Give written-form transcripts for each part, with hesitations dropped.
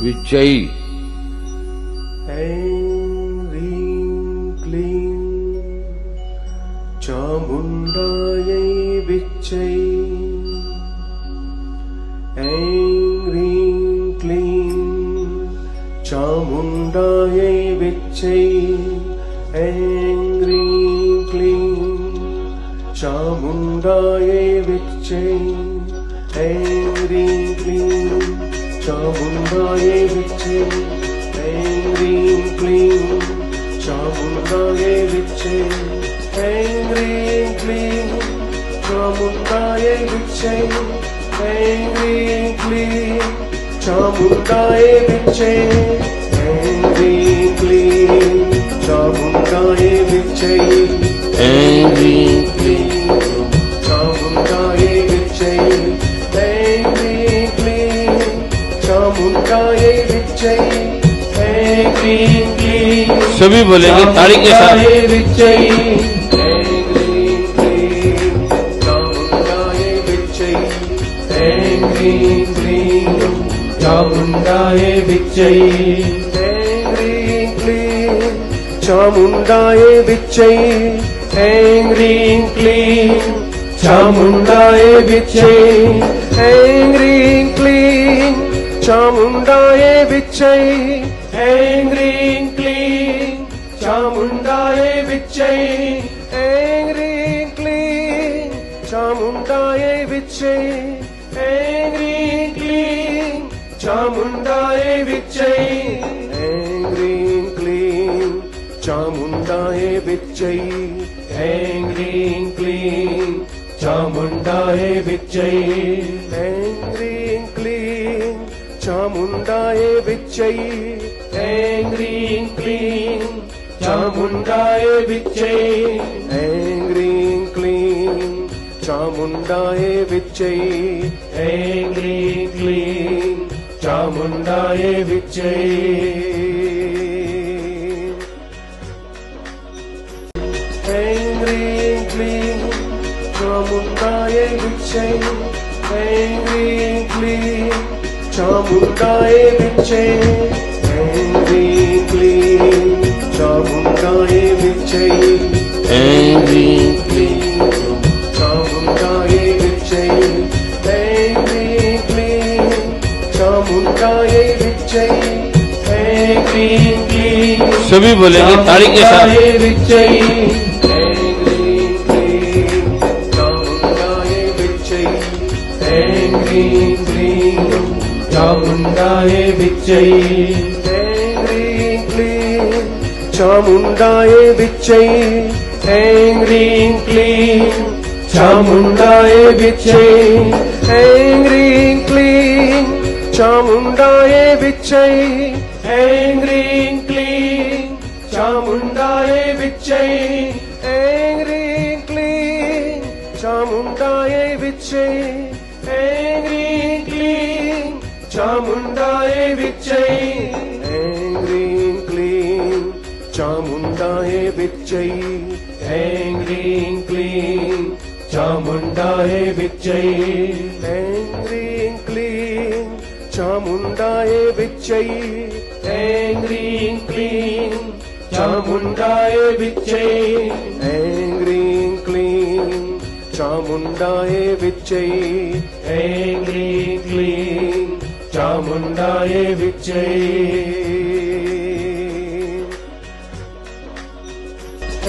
विचय चामुण्डायै विच्चै ऐं ह्रीं क्लीं चामुण्डायै विच्चै ऐं ह्रीं क्लीं चामुण्डायै विच्चै ऐं ह्रीं क्लीं चामुण्डायै विच्चै ऐं ह्रीं क्लीं चामुण्डायै विच्चै ऐं ह्रीं क्लीं चामुण्डायै विच्चै ऐं ह्रीं क्लीं चामुण्डायै विच्चै ऐं ह्रीं क्लीं चामुण्डायै विच्चै ऐं ह्रीं क्लीं चामुण्डायै विच्चै ऐं ह्रीं क्लीं चामुण्डायै विच्चै ऐं ह्रीं क्लीं सभी बोलेंगे ताली के साथ। विच्चै ऐं ह्रीं क्लीं चामुण्डायै विच्चै ऐं ह्रीं क्लीं चामुण्डायै विच्चै ऐं ह्रीं क्लीं चामुण्डायै विच्चै ऐं ह्रीं क्लीं चामुण्डायै विच्चै ऐं ह्रीं क्लीं चामुण्डायै विच्चै ऐं ह्रीं क्लीं चामुण्डायै विच्चै ऐं ह्रीं क्लीं चामुण्डायै विच्चै ऐं ह्रीं क्लीं चामुण्डायै विच्चै ऐं ह्रीं क्लीं चामुण्डायै विच्चै ऐं ह्रीं क्लीं चामुण्डायै विच्चै ऐं ह्रीं क्लीं चामुण्डायै विच्चै ऐं ह्रीं क्लीं चामुण्डायै विच्चै ऐं ह्रीं क्लीं चामुण्डायै विच्चै ऐं ह्रीं क्लीं चामुण्डायै विच्चै ऐं ह्रीं क्लीं चामुण्डायै विच्चै ऐं ह्रीं क्लीं चामुण्डायै विच्चै ऐं ह्रीं क्लीं चामुण्डायै विच्चै ऐं ह्रीं क्लीं चामुण्डायै विच्चै ऐं ह्रीं क्लीं चामुण्डायै विच्चै ऐं ह्रीं क्लीं सभी बोलेंगे ताली के साथ। विच्चै ऐं ह्रीं क्लीं चामुण्डायै विच्चै ऐं ह्रीं क्लीं चामुण्डायै विच्चै ऐं ह्रीं क्लीं चामुण्डायै विच्चै ऐं ह्रीं क्लीं चामुण्डायै विच्चै ऐं ह्रीं क्लीं चामुण्डायै विच्चै ऐं ह्रीं क्लीं चामुण्डायै विच्चै ऐं ह्रीं क्लीं चामुण्डायै विच्चै ऐं ह्रीं क्लीं चामुण्डायै विच्चै ऐं ह्रीं क्लीं चामुण्डायै विच्चै ऐं ह्रीं क्लीं चामुण्डायै विच्चै ऐं ह्रीं क्लीं चामुण्डायै विच्चै ऐं ह्रीं क्लीं चामुण्डायै विच्चै ऐं ह्रीं क्लीं चामुण्डायै विच्चै ऐं ह्रीं क्लीं चामुण्डायै विच्चै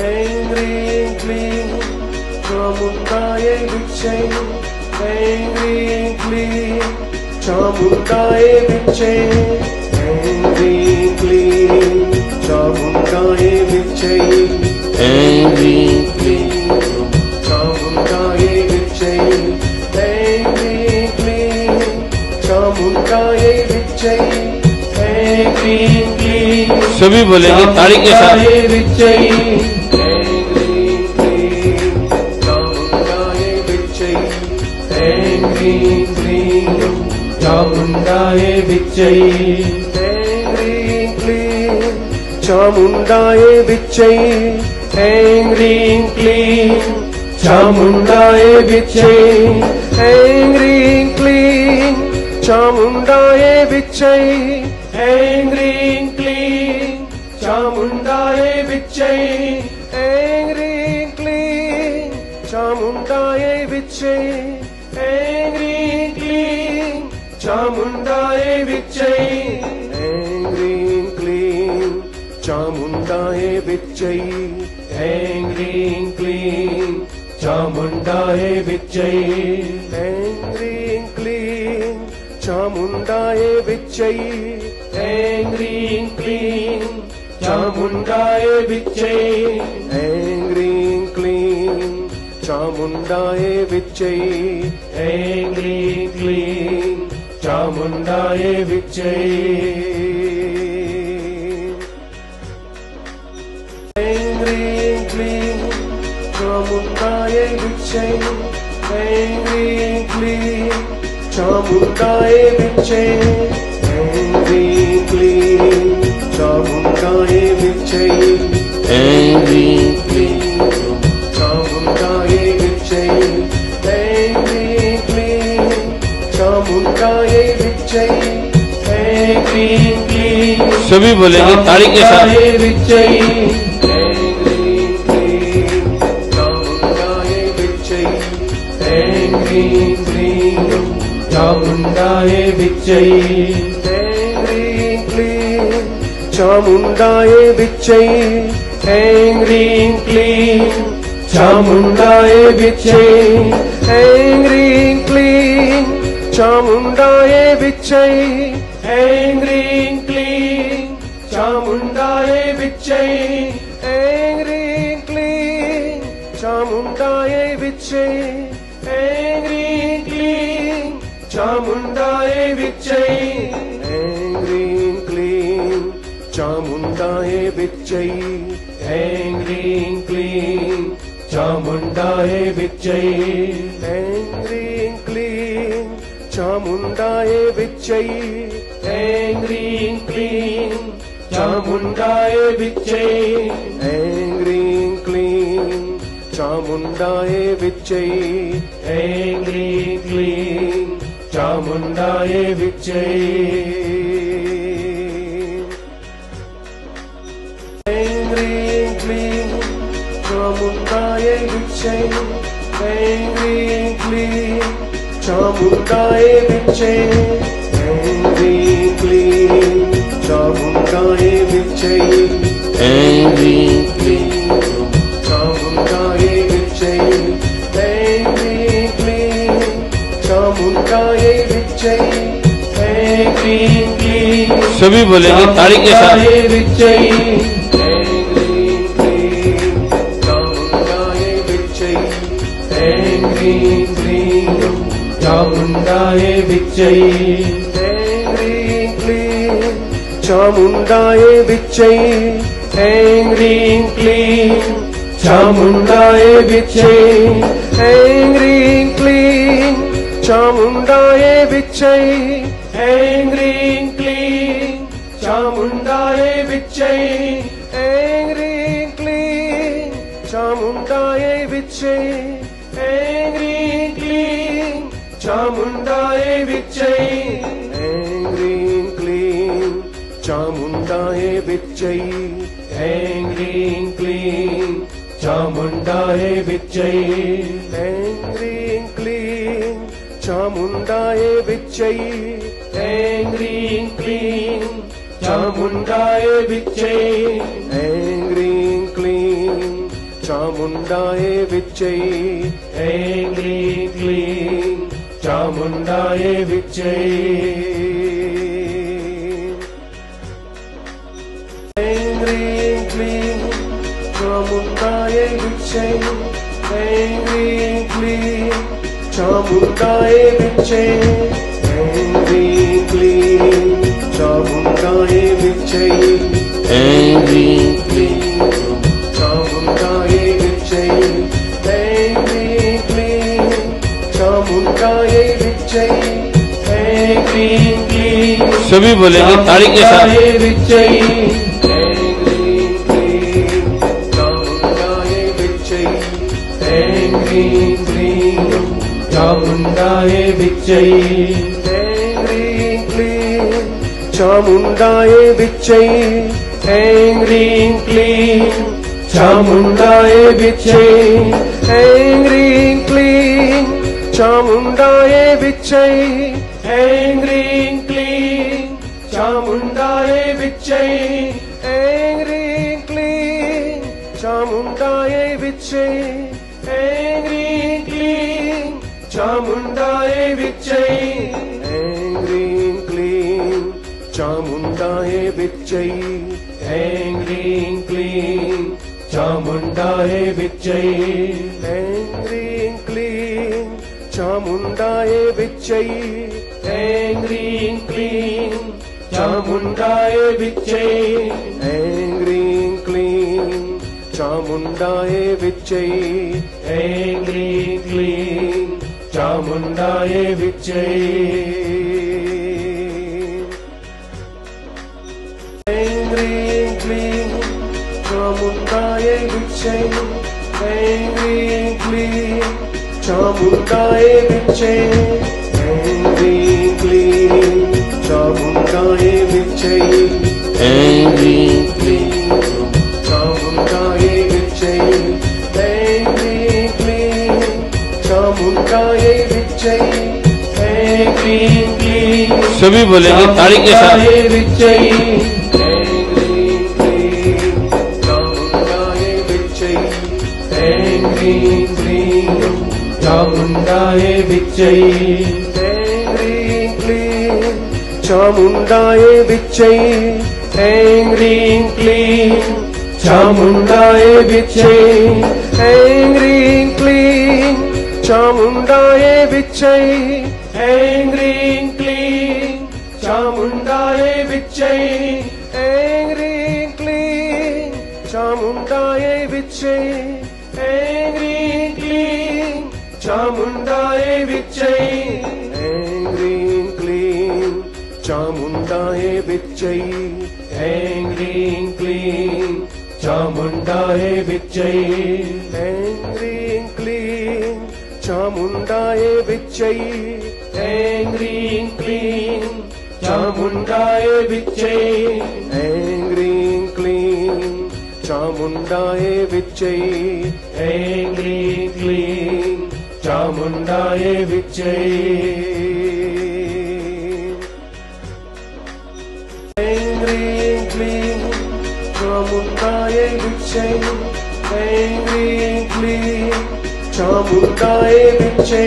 ऐं ह्रीं क्लीं चामुण्डायै विच्चै ऐं ह्रीं क्लीं चामुण्डायै विच्चै ऐं ह्रीं क्लीं चामुण्डायै विच्चै ऐं ह्रीं क्लीं चामुण्डायै विच्चै ऐं ह्रीं क्लीं चामुण्डायै विच्चै ऐं ह्रीं क्लीं सभी बोलेंगे ताली के साथ। विच्चै ऐं ह्रीं क्लीं चामुण्डायै विच्चै ऐं ह्रीं क्लीं चामुण्डायै विच्चै ऐं ह्रीं क्लीं चामुण्डायै विच्चै ऐं ह्रीं क्लीं चामुण्डायै विच्चै ऐं ह्रीं क्लीं चामुण्डायै विच्चै ऐं ह्रीं क्लीं चामुण्डायै विच्चै ऐं ह्रीं क्लीं चामुण्डायै विच्चै ऐं ह्रीं क्लीं चामुण्डायै विच्चै ऐं ह्रीं क्लीं चामुण्डायै विच्चै ऐं ह्रीं क्लीं चामुण्डायै विच्चै ऐं ह्रीं क्लीं चामुण्डायै विच्चै ऐं ह्रीं क्लीं चामुण्डायै विच्चै ऐं ह्रीं क्लीं चामुण्डायै विच्चै ऐं ह्रीं क्लीं चामुण्डायै विच्चै ऐं ह्रीं क्लीं चामुण्डायै विच्चै ऐं ह्रीं क्लीं चामुण्डायै विच्चै ऐं ह्रीं क्लीं चामुण्डायै विच्चै ऐं ह्रीं क्लीं चामुण्डायै विच्चै ऐं ह्रीं क्लीं चामुण्डायै विच्चै ऐं ह्रीं क्लीं सभी बोलेंगे ताली के साथ। विच्चै ऐं ह्रीं क्लीं चामुण्डायै विच्चै ऐं ह्रीं क्लीं चामुण्डायै विच्चै ऐं ह्रीं क्लीं चामुण्डायै विच्चै ऐं ह्रीं क्लीं चामुण्डायै विच्चै ऐं ह्रीं क्लीं चामुण्डायै विच्चै ऐं ह्रीं क्लीं चामुण्डायै विच्चै ऐं ह्रीं क्लीं चामुण्डायै विच्चै ऐं ह्रीं क्लीं चामुण्डायै विच्चै ऐं ह्रीं क्लीं चामुण्डायै विच्चै ऐं ह्रीं क्लीं चामुण्डायै विच्चै ऐं ह्रीं क्लीं चामुण्डायै विच्चै ऐं ह्रीं क्लीं चामुण्डायै विच्चै ऐं ह्रीं क्लीं चामुण्डायै विच्चै ऐं ह्रीं क्लीं चामुण्डायै विच्चै ऐं ह्रीं क्लीं चामुण्डायै विच्चै ऐं ह्रीं क्लीं चामुण्डायै विच्चै ऐं ह्रीं क्लीं चामुण्डायै विच्चै ऐं ह्रीं क्लीं चामुण्डायै विच्चै ऐं ह्रीं क्लीं चामुण्डायै विच्चै ऐं ह्रीं क्लीं सभी बोलेंगे ताली के साथ। विच्चै ऐं ह्रीं क्लीं चामुण्डायै विच्चै ऐं ह्रीं क्लीं चामुण्डायै विच्चै ऐं ह्रीं क्लीं चामुण्डायै विच्चै ऐं ह्रीं क्लीं चामुण्डायै विच्चै ऐं ह्रीं क्लीं चामुण्डायै विच्चै ऐं ह्रीं क्लीं चामुण्डायै विच्चै ऐं ह्रीं क्लीं चामुण्डायै विच्चै ऐं ह्रीं क्लीं चामुण्डायै विच्चै ऐं ह्रीं क्लीं चामुण्डायै विच्चै ऐं ह्रीं क्लीं चामुण्डायै विच्चै ऐं ह्रीं क्लीं चामुण्डायै विच्चै ऐं ह्रीं क्लीं चामुण्डायै विच्चै ऐं ह्रीं क्लीं चामुण्डायै विच्चै ऐं ह्रीं क्लीं चामुण्डायै विच्चै ऐं ह्रीं क्लीं चामुण्डायै विच्चै ऐं ह्रीं क्लीं चामुण्डायै विच्चै ऐं ह्रीं क्लीं चामुण्डायै विच्चै ऐं ह्रीं क्लीं चामुण्डायै विच्चै ऐं ह्रीं क्लीं चामुण्डायै विच्चै ऐं ह्रीं क्लीं सभी बोलेंगे ताली के साथ। विच्चै ऐं ह्रीं चामुण्डायै विच्चै ऐं ह्रीं क्लीं चामुण्डायै विच्चै ऐं ह्रीं क्लीं चामुण्डायै विच्चै ऐं ह्रीं क्लीं चामुण्डायै विच्चै ऐं ह्रीं क्लीं चामुण्डायै विच्चै ऐं ह्रीं क्लीं चामुण्डायै विच्चै ऐं ह्रीं क्लीं चामुण्डायै विच्चै ऐं ह्रीं क्लीं चामुण्डायै विच्चै ऐं ह्रीं क्लीं चामुण्डायै विच्चै ऐं ह्रीं क्लीं चामुण्डायै विच्चै ऐं ह्रीं क्लीं चामुण्डायै विच्चै ऐं ह्रीं क्लीं चामुण्डायै विच्चै ऐं ह्रीं क्लीं चामुण्डायै विच्चै ऐं ह्रीं क्लीं चामुण्डायै विच्चै ऐं ह्रीं क्लीं चामुण्डायै विच्चै ऐं ह्रीं क्लीं चामुण्डायै विच्चै ऐं ह्रीं क्लीं चामुण्डायै विच्चै ऐं ह्रीं क्लीं चामुण्डायै विच्चै ऐं ह्रीं क्लीं सभी बोलेंगे ताली के साथ। विच्चै ऐं ह्रीं क्लीं चामुण्डायै विच्चै ऐं ह्रीं क्लीं चामुण्डायै विच्चै ऐं ह्रीं क्लीं चामुण्डायै विच्चै ऐं ह्रीं क्लीं चामुण्डायै विच्चै ऐं ह्रीं क्लीं चामुण्डायै विच्चै ऐं ह्रीं क्लीं चामुण्डायै विच्चै ऐं ह्रीं क्लीं चामुण्डायै विच्चै ऐं ह्रीं क्लीं चामुण्डायै विच्चै ऐं ह्रीं क्लीं चामुण्डायै विच्चै ऐं ह्रीं क्लीं चामुण्डायै विच्चै ऐं ह्रीं क्लीं चामुण्डायै विच्चै ऐं ह्रीं क्लीं चामुण्डायै विच्चै ऐं ह्रीं क्लीं चामुण्डायै विच्चै ऐं ह्रीं क्लीं चामुण्डायै विच्चै ऐं ह्रीं क्लीं चामुण्डायै विच्चै ऐं ह्रीं क्लीं चामुण्डायै विच्चै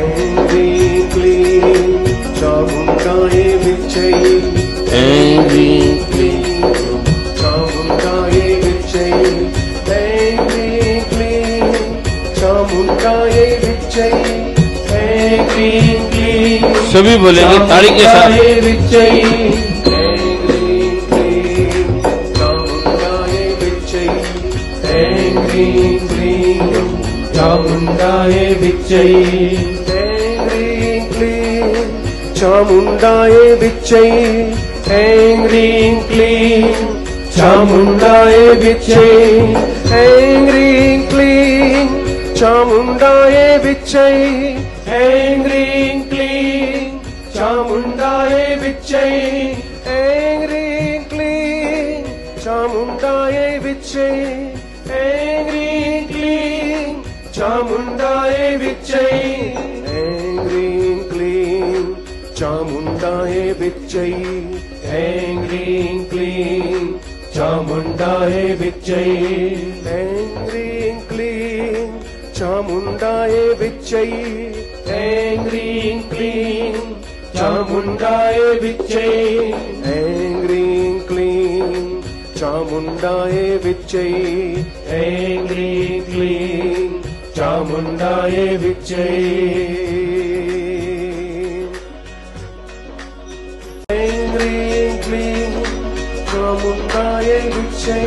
ऐं ह्रीं क्लीं चामुण्डायै विच्चै ऐं ह्रीं क्लीं चामुण्डायै विच्चै ऐं ह्रीं क्लीं चामुण्डायै विच्चै ऐं ह्रीं क्लीं सभी बोलेंगे ताली के साथ। विच्चै ऐं ह्रीं क्लीं चामुण्डायै विच्चै ऐं ह्रीं क्लीं चामुण्डायै विच्चै ऐं ह्रीं क्लीं चामुण्डायै विच्चै ऐं ह्रीं क्लीं चामुण्डायै विच्चै ऐं ह्रीं क्लीं चामुण्डायै विच्चै ऐं ह्रीं क्लीं चामुण्डायै विच्चै ऐं ह्रीं क्लीं चामुण्डायै विच्चै ऐं ह्रीं क्लीं चामुण्डायै विच्चै ऐं ह्रीं क्लीं चामुण्डायै विच्चै ऐं ह्रीं क्लीं चामुण्डायै विच्चै ऐं ह्रीं क्लीं चामुण्डायै विच्चै ऐं ह्रीं क्लीं चामुण्डायै विच्चै ऐं ह्रीं क्लीं चामुण्डायै विच्चै ऐं ह्रीं क्लीं चामुण्डायै विच्चै ऐं ह्रीं क्लीं चामुण्डायै विच्चै